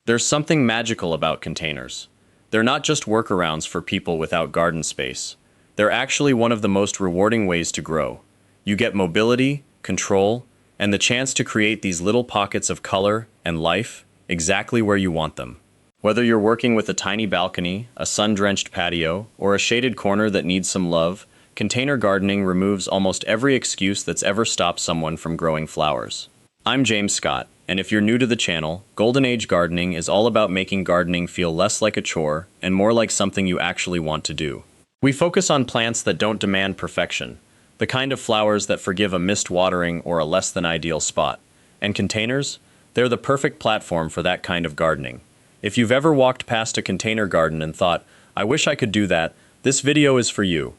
There's something magical about containers. They're not just workarounds for people without garden space. They're actually one of the most rewarding ways to grow. You get mobility, control, and the chance to create these little pockets of color and life exactly where you want them. Whether you're working with a tiny balcony, a sun-drenched patio, or a shaded corner that needs some love, container gardening removes almost every excuse that's ever stopped someone from growing flowers. I'm James Scott, and if you're new to the channel, Golden Age Gardening is all about making gardening feel less like a chore and more like something you actually want to do. We focus on plants that don't demand perfection, the kind of flowers that forgive a missed watering or a less than ideal spot. And containers? They're the perfect platform for that kind of gardening. If you've ever walked past a container garden and thought, I wish I could do that, this video is for you.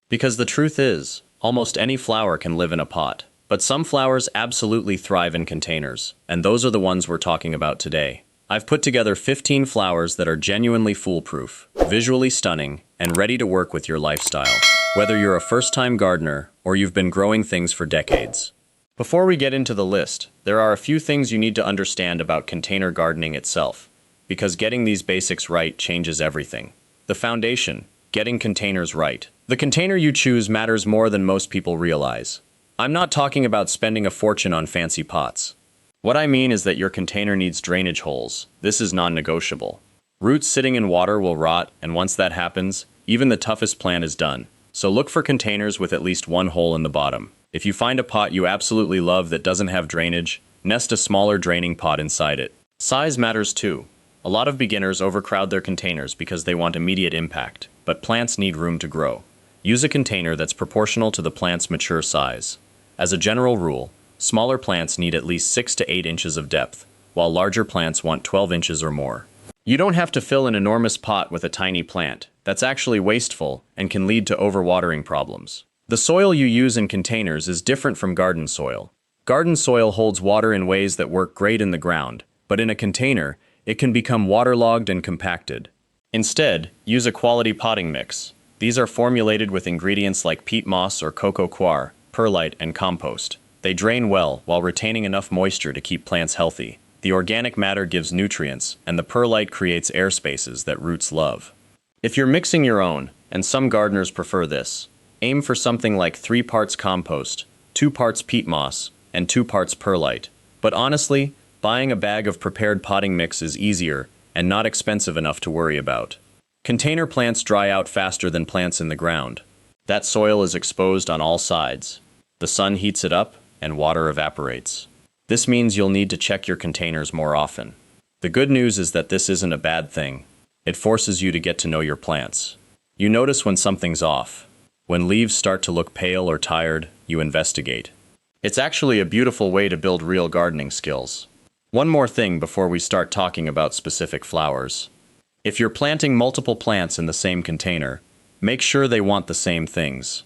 Because the truth is, almost any flower can live in a pot. But some flowers absolutely thrive in containers, and those are the ones we're talking about today. I've put together 15 flowers that are genuinely foolproof, visually stunning, and ready to work with your lifestyle, whether you're a first-time gardener or you've been growing things for decades. Before we get into the list, there are a few things you need to understand about container gardening itself, because getting these basics right changes everything. The foundation, getting containers right. The container you choose matters more than most people realize. I'm not talking about spending a fortune on fancy pots. What I mean is that your container needs drainage holes. This is non-negotiable. Roots sitting in water will rot, and once that happens, even the toughest plant is done. So look for containers with at least one hole in the bottom. If you find a pot you absolutely love that doesn't have drainage, nest a smaller draining pot inside it. Size matters too. A lot of beginners overcrowd their containers because they want immediate impact, but plants need room to grow. Use a container that's proportional to the plant's mature size. As a general rule, smaller plants need at least 6 to 8 inches of depth, while larger plants want 12 inches or more. You don't have to fill an enormous pot with a tiny plant. That's actually wasteful and can lead to overwatering problems. The soil you use in containers is different from garden soil. Garden soil holds water in ways that work great in the ground, but in a container, it can become waterlogged and compacted. Instead, use a quality potting mix. These are formulated with ingredients like peat moss or coco coir, perlite, and compost. They drain well while retaining enough moisture to keep plants healthy. The organic matter gives nutrients, and the perlite creates air spaces that roots love. If you're mixing your own, and some gardeners prefer this, aim for something like 3 parts compost, 2 parts peat moss, and 2 parts perlite. But honestly, buying a bag of prepared potting mix is easier and not expensive enough to worry about. Container plants dry out faster than plants in the ground. That soil is exposed on all sides. The sun heats it up, and water evaporates. This means you'll need to check your containers more often. The good news is that this isn't a bad thing. It forces you to get to know your plants. You notice when something's off. When leaves start to look pale or tired, you investigate. It's actually a beautiful way to build real gardening skills. One more thing before we start talking about specific flowers. If you're planting multiple plants in the same container, make sure they want the same things.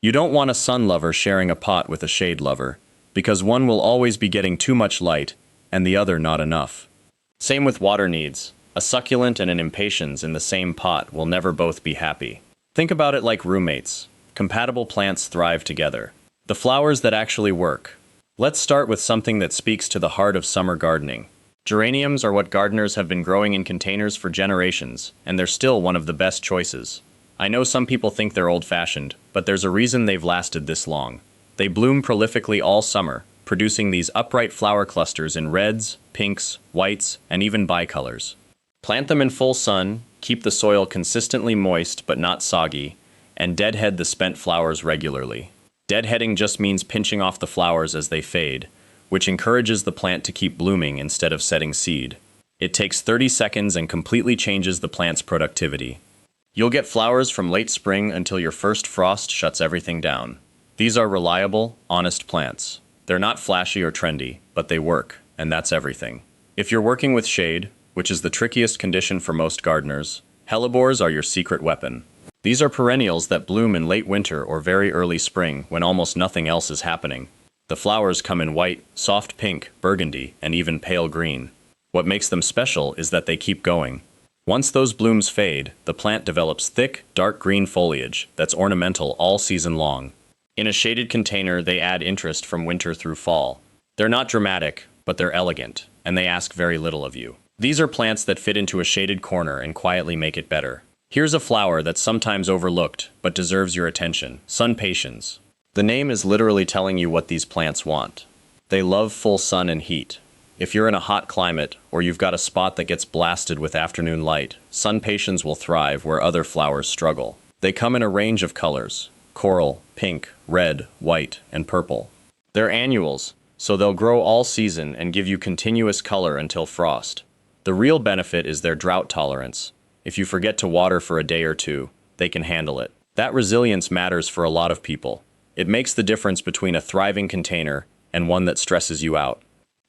You don't want a sun lover sharing a pot with a shade lover, because one will always be getting too much light and the other not enough. Same with water needs. A succulent and an impatiens in the same pot will never both be happy. Think about it like roommates. Compatible plants thrive together. The flowers that actually work. Let's start with something that speaks to the heart of summer gardening. Geraniums are what gardeners have been growing in containers for generations, and they're still one of the best choices. I know some people think they're old-fashioned, but there's a reason they've lasted this long. They bloom prolifically all summer, producing these upright flower clusters in reds, pinks, whites, and even bicolors. Plant them in full sun, keep the soil consistently moist but not soggy, and deadhead the spent flowers regularly. Deadheading just means pinching off the flowers as they fade, which encourages the plant to keep blooming instead of setting seed. It takes 30 seconds and completely changes the plant's productivity. You'll get flowers from late spring until your first frost shuts everything down. These are reliable, honest plants. They're not flashy or trendy, but they work, and that's everything. If you're working with shade, which is the trickiest condition for most gardeners, hellebores are your secret weapon. These are perennials that bloom in late winter or very early spring when almost nothing else is happening. The flowers come in white, soft pink, burgundy, and even pale green. What makes them special is that they keep going. Once those blooms fade, the plant develops thick, dark green foliage that's ornamental all season long. In a shaded container, they add interest from winter through fall. They're not dramatic, but they're elegant, and they ask very little of you. These are plants that fit into a shaded corner and quietly make it better. Here's a flower that's sometimes overlooked, but deserves your attention: sun patiens. The name is literally telling you what these plants want. They love full sun and heat. If you're in a hot climate, or you've got a spot that gets blasted with afternoon light, sun patiens will thrive where other flowers struggle. They come in a range of colors: coral, pink, red, white, and purple. They're annuals, so they'll grow all season and give you continuous color until frost. The real benefit is their drought tolerance. If you forget to water for a day or two, they can handle it. That resilience matters for a lot of people. It makes the difference between a thriving container and one that stresses you out.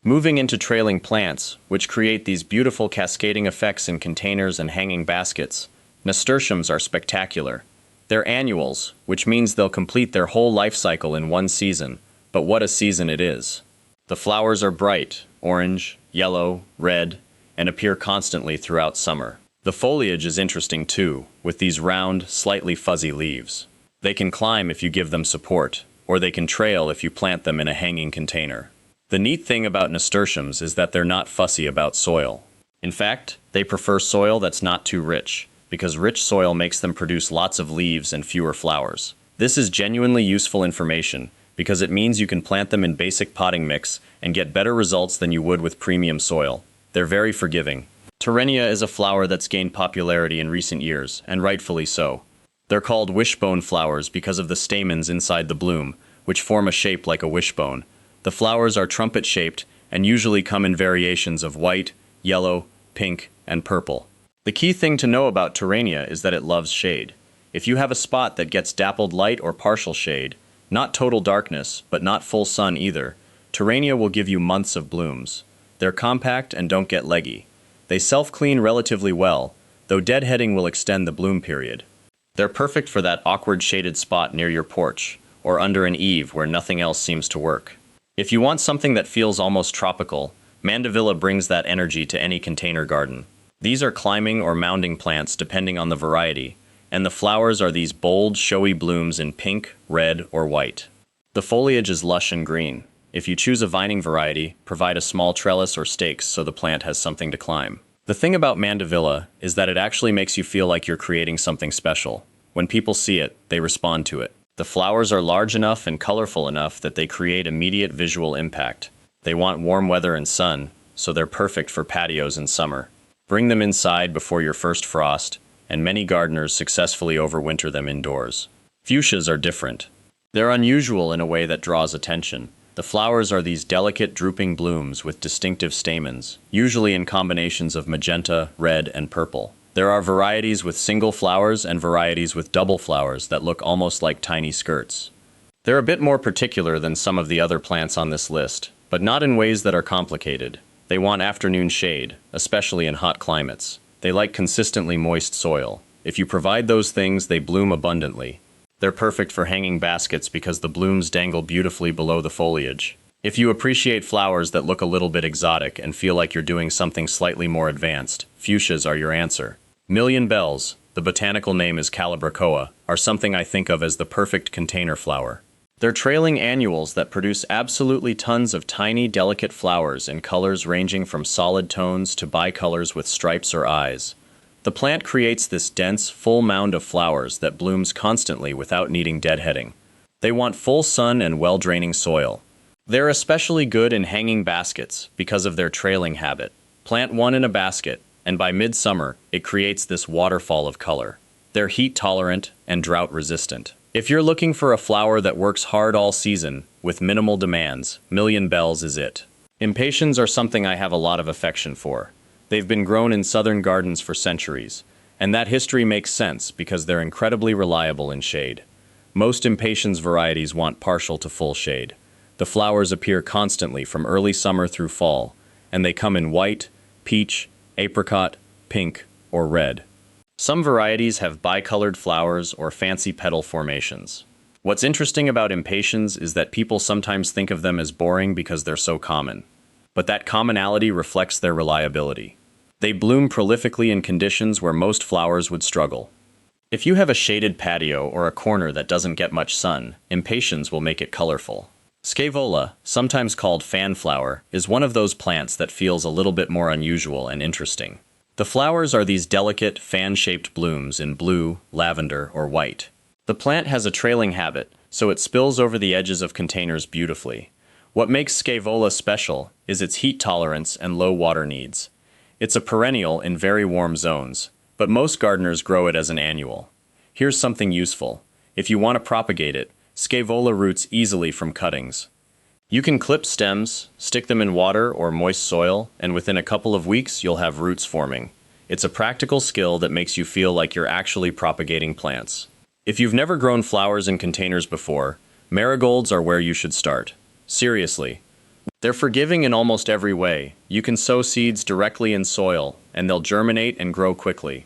Moving into trailing plants, which create these beautiful cascading effects in containers and hanging baskets, nasturtiums are spectacular. They're annuals, which means they'll complete their whole life cycle in one season, but what a season it is. The flowers are bright, orange, yellow, red, and appear constantly throughout summer. The foliage is interesting too, with these round, slightly fuzzy leaves. They can climb if you give them support, or they can trail if you plant them in a hanging container. The neat thing about nasturtiums is that they're not fussy about soil. In fact, they prefer soil that's not too rich, because rich soil makes them produce lots of leaves and fewer flowers. This is genuinely useful information, because it means you can plant them in basic potting mix and get better results than you would with premium soil. They're very forgiving. Terenia is a flower that's gained popularity in recent years, and rightfully so. They're called wishbone flowers because of the stamens inside the bloom, which form a shape like a wishbone. The flowers are trumpet-shaped and usually come in variations of white, yellow, pink, and purple. The key thing to know about Terenia is that it loves shade. If you have a spot that gets dappled light or partial shade, not total darkness, but not full sun either, Terenia will give you months of blooms. They're compact and don't get leggy. They self-clean relatively well, though deadheading will extend the bloom period. They're perfect for that awkward shaded spot near your porch, or under an eave where nothing else seems to work. If you want something that feels almost tropical, Mandevilla brings that energy to any container garden. These are climbing or mounding plants depending on the variety, and the flowers are these bold, showy blooms in pink, red, or white. The foliage is lush and green. If you choose a vining variety, provide a small trellis or stakes so the plant has something to climb. The thing about Mandevilla is that it actually makes you feel like you're creating something special. When people see it, they respond to it. The flowers are large enough and colorful enough that they create immediate visual impact. They want warm weather and sun, so they're perfect for patios in summer. Bring them inside before your first frost, and many gardeners successfully overwinter them indoors. Fuchsias are different. They're unusual in a way that draws attention. The flowers are these delicate, drooping blooms with distinctive stamens, usually in combinations of magenta, red, and purple. There are varieties with single flowers and varieties with double flowers that look almost like tiny skirts. They're a bit more particular than some of the other plants on this list, but not in ways that are complicated. They want afternoon shade, especially in hot climates. They like consistently moist soil. If you provide those things, they bloom abundantly. They're perfect for hanging baskets because the blooms dangle beautifully below the foliage. If you appreciate flowers that look a little bit exotic and feel like you're doing something slightly more advanced, fuchsias are your answer. Million bells, the botanical name is Calibrachoa, are something I think of as the perfect container flower. They're trailing annuals that produce absolutely tons of tiny, delicate flowers in colors ranging from solid tones to bicolors with stripes or eyes. The plant creates this dense, full mound of flowers that blooms constantly without needing deadheading. They want full sun and well-draining soil. They're especially good in hanging baskets because of their trailing habit. Plant one in a basket, and by midsummer, it creates this waterfall of color. They're heat-tolerant and drought-resistant. If you're looking for a flower that works hard all season, with minimal demands, Million Bells is it. Impatiens are something I have a lot of affection for. They've been grown in southern gardens for centuries, and that history makes sense because they're incredibly reliable in shade. Most impatiens varieties want partial to full shade. The flowers appear constantly from early summer through fall, and they come in white, peach, apricot, pink, or red. Some varieties have bicolored flowers or fancy petal formations. What's interesting about impatiens is that people sometimes think of them as boring because they're so common. But that commonality reflects their reliability. They bloom prolifically in conditions where most flowers would struggle. If you have a shaded patio or a corner that doesn't get much sun, impatiens will make it colorful. Scaevola, sometimes called fanflower, is one of those plants that feels a little bit more unusual and interesting. The flowers are these delicate, fan-shaped blooms in blue, lavender, or white. The plant has a trailing habit, so it spills over the edges of containers beautifully. What makes Scaevola special is its heat tolerance and low water needs. It's a perennial in very warm zones, but most gardeners grow it as an annual. Here's something useful. If you want to propagate it, Scaevola roots easily from cuttings. You can clip stems, stick them in water or moist soil, and within a couple of weeks you'll have roots forming. It's a practical skill that makes you feel like you're actually propagating plants. If you've never grown flowers in containers before, marigolds are where you should start. Seriously. They're forgiving in almost every way. You can sow seeds directly in soil, and they'll germinate and grow quickly.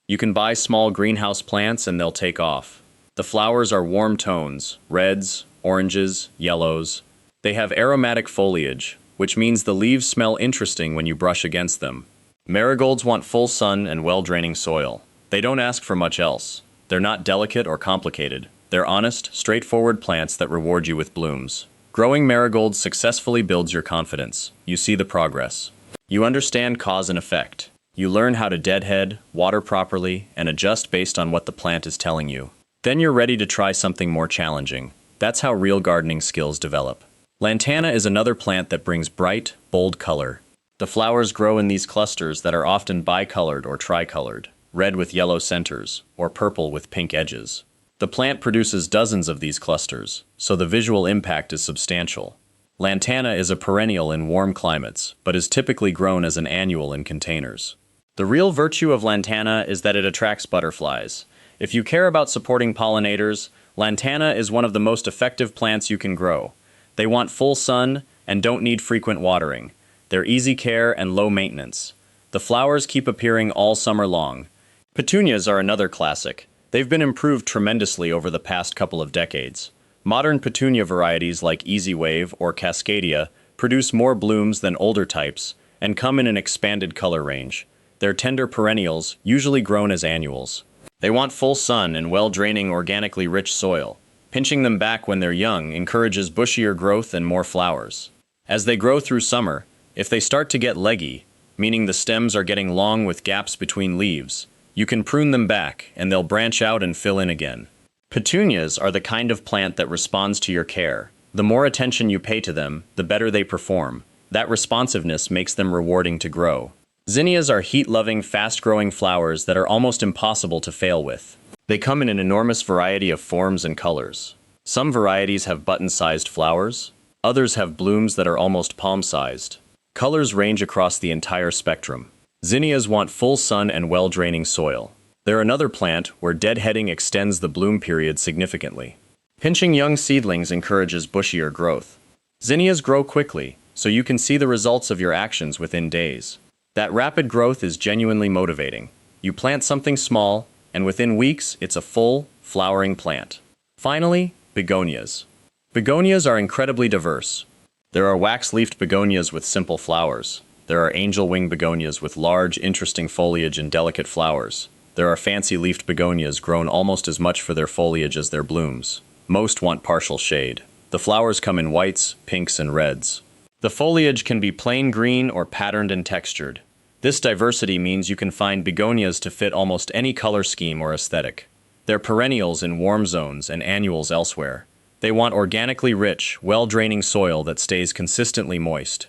You can buy small greenhouse plants and they'll take off. The flowers are warm tones, reds, oranges, yellows. They have aromatic foliage, which means the leaves smell interesting when you brush against them. Marigolds want full sun and well-draining soil. They don't ask for much else. They're not delicate or complicated. They're honest, straightforward plants that reward you with blooms. Growing marigolds successfully builds your confidence. You see the progress. You understand cause and effect. You learn how to deadhead, water properly, and adjust based on what the plant is telling you. Then you're ready to try something more challenging. That's how real gardening skills develop. Lantana is another plant that brings bright, bold color. The flowers grow in these clusters that are often bicolored or tricolored, red with yellow centers, or purple with pink edges. The plant produces dozens of these clusters, so the visual impact is substantial. Lantana is a perennial in warm climates, but is typically grown as an annual in containers. The real virtue of lantana is that it attracts butterflies. If you care about supporting pollinators, lantana is one of the most effective plants you can grow. They want full sun and don't need frequent watering. They're easy care and low maintenance. The flowers keep appearing all summer long. Petunias are another classic. They've been improved tremendously over the past couple of decades. Modern petunia varieties like Easy Wave or Cascadia produce more blooms than older types and come in an expanded color range. They're tender perennials, usually grown as annuals. They want full sun and well-draining organically rich soil. Pinching them back when they're young encourages bushier growth and more flowers. As they grow through summer, if they start to get leggy, meaning the stems are getting long with gaps between leaves, you can prune them back and they'll branch out and fill in again. Petunias are the kind of plant that responds to your care. The more attention you pay to them, the better they perform. That responsiveness makes them rewarding to grow. Zinnias are heat-loving, fast-growing flowers that are almost impossible to fail with. They come in an enormous variety of forms and colors. Some varieties have button-sized flowers. Others have blooms that are almost palm-sized. Colors range across the entire spectrum. Zinnias want full sun and well-draining soil. They're another plant where deadheading extends the bloom period significantly. Pinching young seedlings encourages bushier growth. Zinnias grow quickly, so you can see the results of your actions within days. That rapid growth is genuinely motivating. You plant something small, and within weeks, it's a full, flowering plant. Finally, begonias. Begonias are incredibly diverse. There are wax-leafed begonias with simple flowers. There are angel-wing begonias with large, interesting foliage and delicate flowers. There are fancy-leafed begonias grown almost as much for their foliage as their blooms. Most want partial shade. The flowers come in whites, pinks, and reds. The foliage can be plain green or patterned and textured. This diversity means you can find begonias to fit almost any color scheme or aesthetic. They're perennials in warm zones and annuals elsewhere. They want organically rich, well-draining soil that stays consistently moist.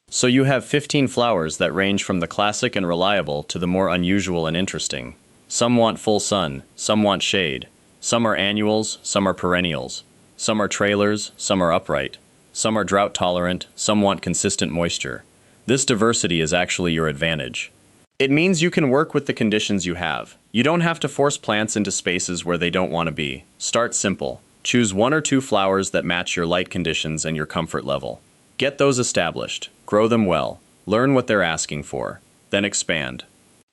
So you have 15 flowers that range from the classic and reliable to the more unusual and interesting. Some want full sun, some want shade. Some are annuals, some are perennials. Some are trailers, some are upright. Some are drought tolerant, some want consistent moisture. This diversity is actually your advantage. It means you can work with the conditions you have. You don't have to force plants into spaces where they don't want to be. Start simple. Choose 1 or 2 flowers that match your light conditions and your comfort level. Get those established. Grow them well. Learn what they're asking for. Then expand.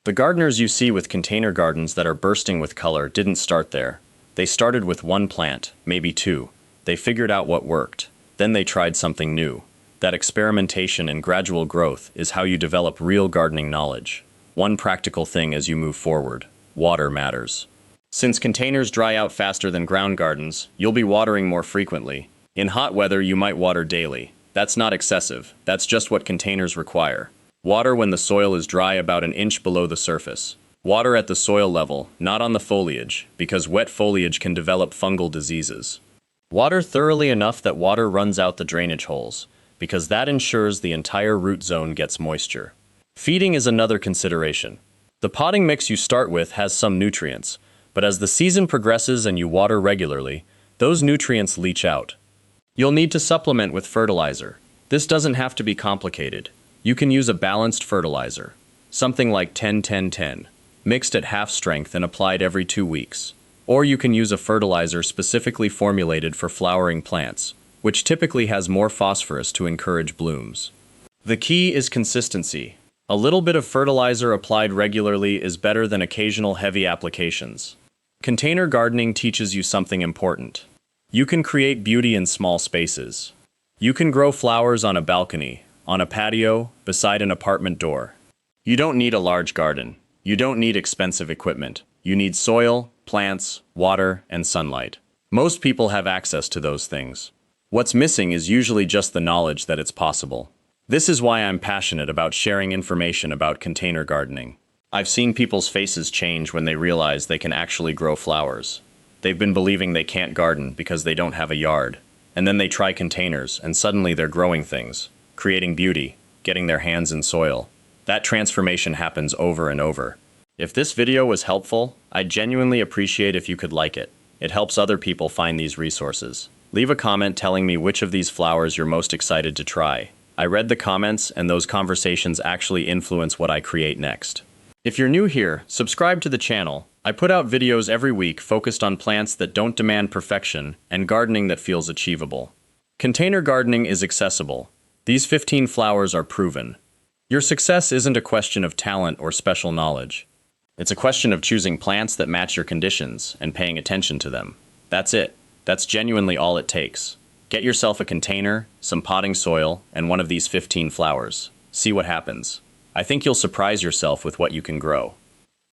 The gardeners you see with container gardens that are bursting with color didn't start there. They started with 1 plant, maybe 2. They figured out what worked. Then they tried something new. That experimentation and gradual growth is how you develop real gardening knowledge. One practical thing as you move forward: water matters. Since containers dry out faster than ground gardens, you'll be watering more frequently. In hot weather, you might water daily. That's not excessive. That's just what containers require. Water when the soil is dry about an inch below the surface. Water at the soil level, not on the foliage, because wet foliage can develop fungal diseases. Water thoroughly enough that water runs out the drainage holes, because that ensures the entire root zone gets moisture. Feeding is another consideration. The potting mix you start with has some nutrients, but as the season progresses and you water regularly, those nutrients leach out. You'll need to supplement with fertilizer. This doesn't have to be complicated. You can use a balanced fertilizer, something like 10-10-10, mixed at half strength and applied every 2 weeks. Or you can use a fertilizer specifically formulated for flowering plants, which typically has more phosphorus to encourage blooms. The key is consistency. A little bit of fertilizer applied regularly is better than occasional heavy applications. Container gardening teaches you something important. You can create beauty in small spaces. You can grow flowers on a balcony, on a patio, beside an apartment door. You don't need a large garden. You don't need expensive equipment. You need soil, plants, water, and sunlight. Most people have access to those things. What's missing is usually just the knowledge that it's possible. This is why I'm passionate about sharing information about container gardening. I've seen people's faces change when they realize they can actually grow flowers. They've been believing they can't garden because they don't have a yard. And then they try containers, and suddenly they're growing things, creating beauty, getting their hands in soil. That transformation happens over and over. If this video was helpful, I'd genuinely appreciate if you could like it. It helps other people find these resources. Leave a comment telling me which of these flowers you're most excited to try. I read the comments, and those conversations actually influence what I create next. If you're new here, subscribe to the channel. I put out videos every week focused on plants that don't demand perfection and gardening that feels achievable. Container gardening is accessible. These 15 flowers are proven. Your success isn't a question of talent or special knowledge. It's a question of choosing plants that match your conditions and paying attention to them. That's it. That's genuinely all it takes. Get yourself a container, some potting soil, and one of these 15 flowers. See what happens. I think you'll surprise yourself with what you can grow.